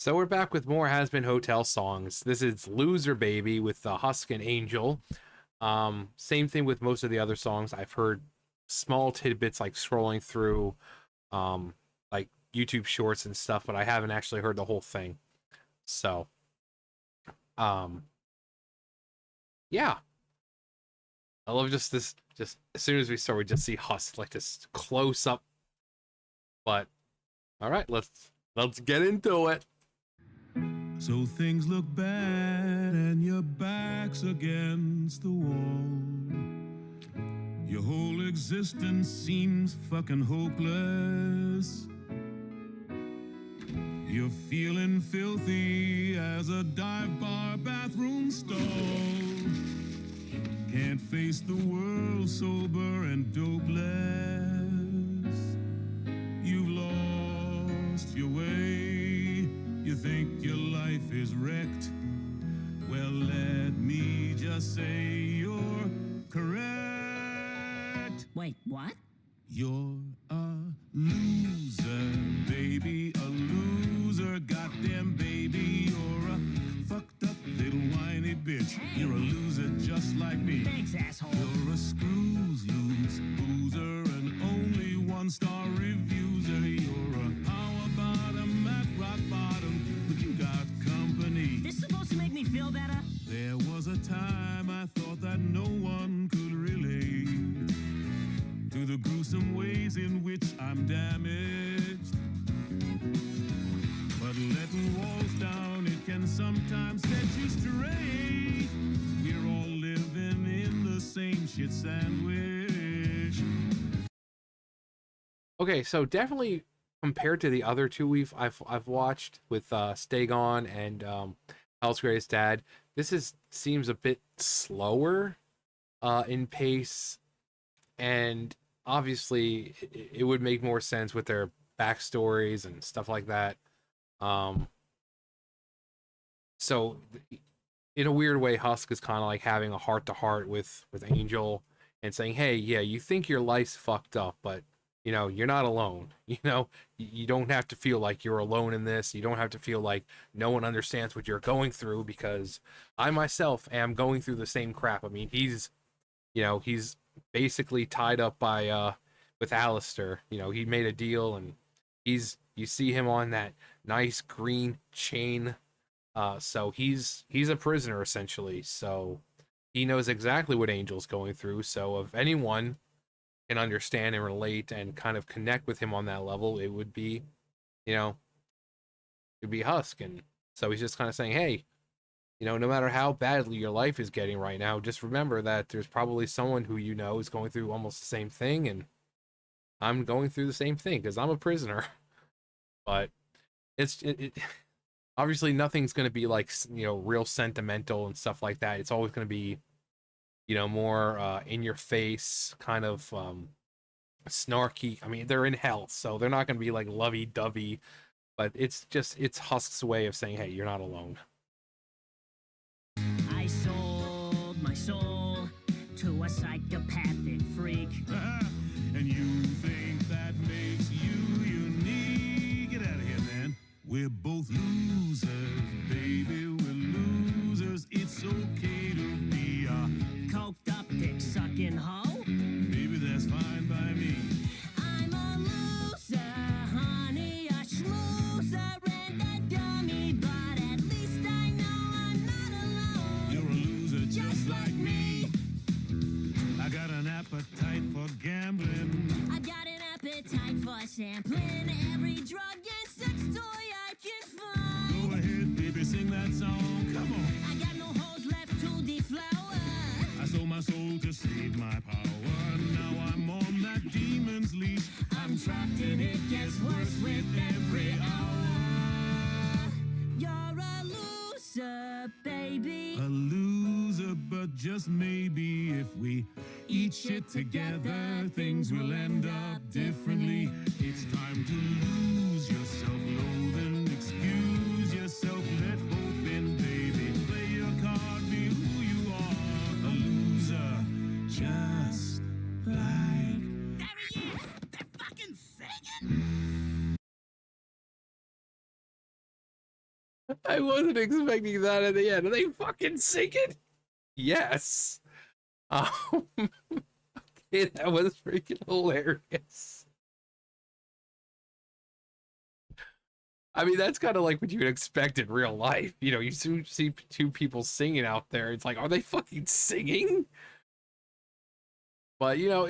So we're back with more Hazbin Hotel songs. This is Loser Baby with Husk and Angel. Same thing with most of the other songs. I've heard small tidbits like scrolling through like YouTube shorts and stuff, but I haven't actually heard the whole thing. So um yeah. I love just as soon as we start we just see Husk like this close up. But all right, let's get into it. So things look bad and your back's against the wall. Your whole existence seems fucking hopeless. You're feeling filthy as a dive bar bathroom stall. Can't face the world sober and dopeless. You've lost your way. You think your life is wrecked. Well, let me just say you're correct. Wait, what? You're a loser, baby, a loser. Goddamn, baby, you're a fucked up little whiny bitch. Hey. You're a loser just like me. Thanks, asshole. You're a screws loose loser, and only one-star reviewser. You're a power bottom at rock bottom, but you got company. This supposed to make me feel better? There was a time I thought that no one could relate to the gruesome ways in which I'm damaged. But letting walls down, it can sometimes set you straight. We're all living in the same shit sandwich. Okay, so definitely compared to the other two I've watched with Stagon and Hell's Greatest Dad, seems a bit slower in pace, and obviously it would make more sense with their backstories and stuff like that. So in a weird way, Husk is kind of like having a heart to heart with Angel and saying, "Hey, yeah, you think your life's fucked up, but you know, you're not alone. You know, you don't have to feel like you're alone in this. You don't have to feel like no one understands what you're going through, because I myself am going through the same crap." I mean, he's basically tied up by with Alistair. You know, he made a deal, and you see him on that nice green chain. So he's a prisoner essentially. So he knows exactly what Angel's going through. So if anyone can understand and relate and kind of connect with him on that level, it would be, it'd be Husk. And so he's just kind of saying, hey, no matter how badly your life is getting right now, just remember that there's probably someone who is going through almost the same thing, and I'm going through the same thing because I'm a prisoner. But obviously nothing's going to be like, real sentimental and stuff like that. It's always going to be, more in your face, kind of snarky. I mean, they're in hell, so they're not going to be like lovey-dovey, but it's Husk's way of saying, hey, you're not alone. I sold my soul to a psychopathic freak. And you think that makes you unique? Get out of here, man. We're both losers, baby. We're losers. It's okay to be a Coked up dick sucking hoe. Maybe that's fine by me. I'm a loser, honey, a schmoozer and a dummy, but at least I know I'm not alone. You're a loser just like me. I got an appetite for gambling. I've got an appetite for sampling every drug and sex toy I can find. Go ahead, baby, sing that song. Come on. I got no holes left to deflower. I sold my soul to save my power. Now I'm on that demon's leash. I'm trapped and it gets worse with every hour. You're a loser, baby. A loser, but just maybe if we eat shit together, things will end up differently. It's time to lose your self-loathing. Excuse yourself, let hope in, baby. Play your card, be who you are. A loser, just like... There he is! They're fucking singing! I wasn't expecting that at the end. Are they fucking sing it? Yes. Um, that was freaking hilarious. I mean, that's kind of like what you would expect in real life. You know, you see two people singing out there. It's like, are they fucking singing? But you know,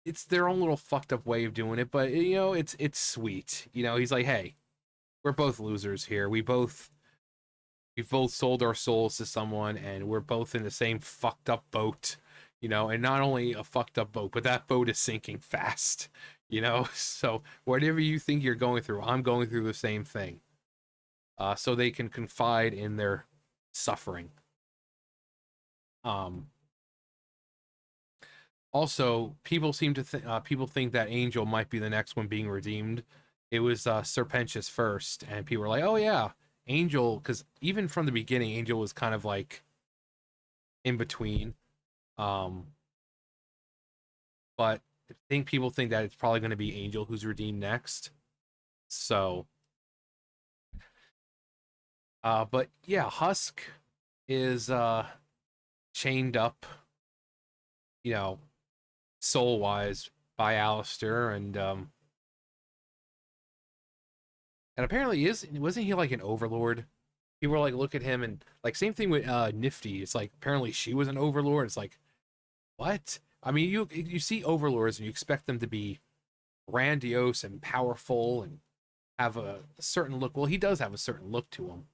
it's their own little fucked up way of doing it. But you know, it's sweet. You know, he's like, hey, we're both losers here. We've both sold our souls to someone, and we're both in the same fucked up boat. You know, and not only a fucked up boat, but that boat is sinking fast. You know, so whatever you think you're going through, I'm going through the same thing. So they can confide in their suffering. Um, Also, people think that Angel might be the next one being redeemed. It was Serpentius first, and people were like, "Oh yeah, Angel," because even from the beginning, Angel was kind of like in between. Um, but I think people think that it's probably going to be Angel who's redeemed next. So, but yeah, Husk is chained up, you know, soul wise by Alistair, and apparently he is wasn't he like an overlord? People were like look at him and like same thing with Nifty. It's like apparently she was an overlord. It's like what? I mean, you see overlords and you expect them to be grandiose and powerful and have a certain look. Well, he does have a certain look to him.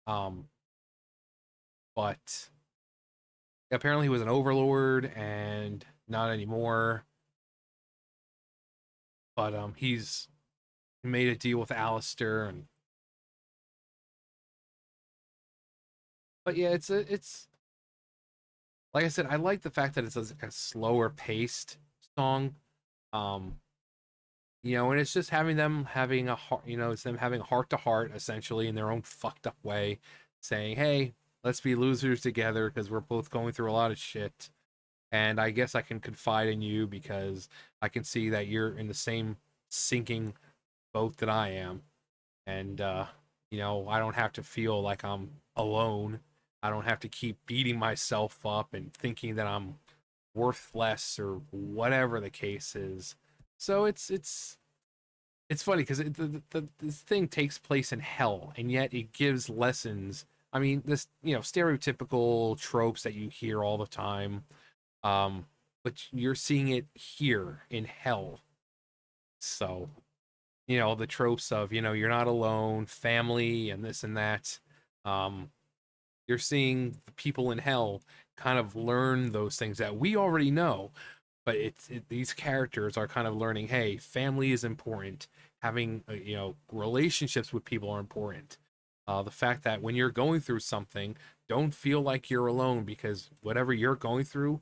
Um, but apparently he was an overlord and not anymore. But he's made a deal with Alistair and but yeah, it's like I said, I like the fact that it's a slower paced song. Um, you know, and it's just having them having a heart, you know, it's them having heart to heart essentially in their own fucked up way, saying, "Hey, let's be losers together because we're both going through a lot of shit." And I guess I can confide in you because I can see that you're in the same sinking boat that I am. And you know, I don't have to feel like I'm alone. I don't have to keep beating myself up and thinking that I'm worth less or whatever the case is. So it's funny because this thing takes place in hell, and yet it gives lessons. I mean, this you know stereotypical tropes that you hear all the time, but you're seeing it here in hell. So you know the tropes of you know you're not alone, family, and this and that. Um, you're seeing the people in hell kind of learn those things that we already know, but these characters are kind of learning. Hey, family is important. Having you know relationships with people are important. The fact that when you're going through something, don't feel like you're alone because whatever you're going through,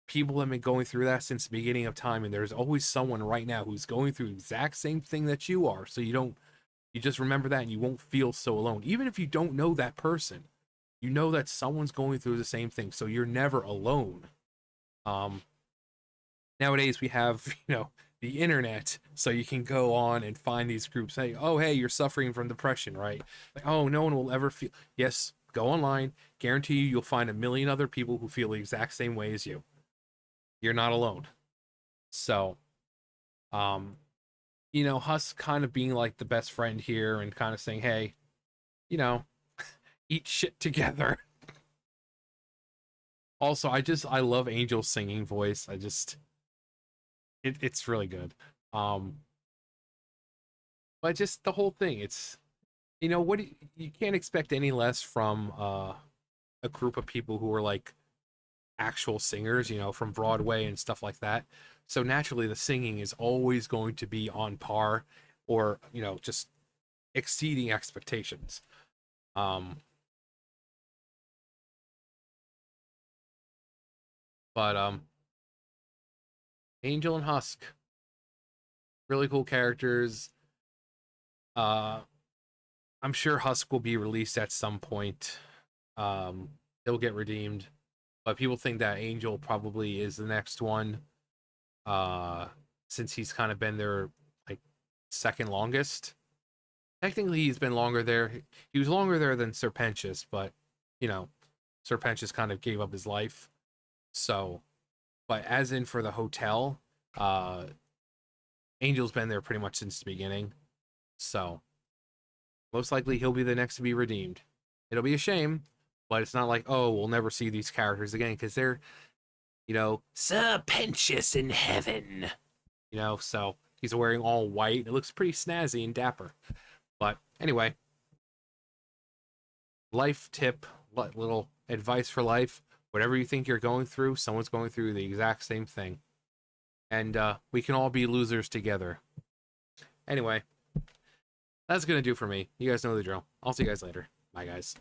people have been going through that since the beginning of time, and there's always someone right now who's going through the exact same thing that you are. So you just remember that, and you won't feel so alone, even if you don't know that person. You know that someone's going through the same thing, so you're never alone. Um, Nowadays we have you know the internet so you can go on and find these groups say oh hey you're suffering from depression right like oh no one will ever feel yes go online guarantee you'll find a million other people who feel the exact same way as you you're not alone so um you know Huss kind of being like the best friend here and kind of saying hey you know eat shit together also I love Angel's singing voice I just it's really good um but just the whole thing it's you know what you can't expect any less from a group of people who are like actual singers you know from Broadway and stuff like that so naturally the singing is always going to be on par or you know just exceeding expectations um but Angel and Husk really cool characters uh I'm sure Husk will be released at some point he'll get redeemed but people think that Angel probably is the next one uh since he's kind of been their like second longest Technically, he's been longer there. He was longer there than Serpentius, but you know, Serpentius kind of gave up his life. So, but as in for the hotel, uh, Angel's been there pretty much since the beginning. So, most likely he'll be the next to be redeemed. It'll be a shame, but it's not like, oh, we'll never see these characters again because they're, Serpentius in heaven. So he's wearing all white. It looks pretty snazzy and dapper. But anyway, life tip, little advice for life. Whatever you think you're going through, someone's going through the exact same thing. And we can all be losers together. Anyway, that's going to do for me. You guys know the drill. I'll see you guys later. Bye, guys.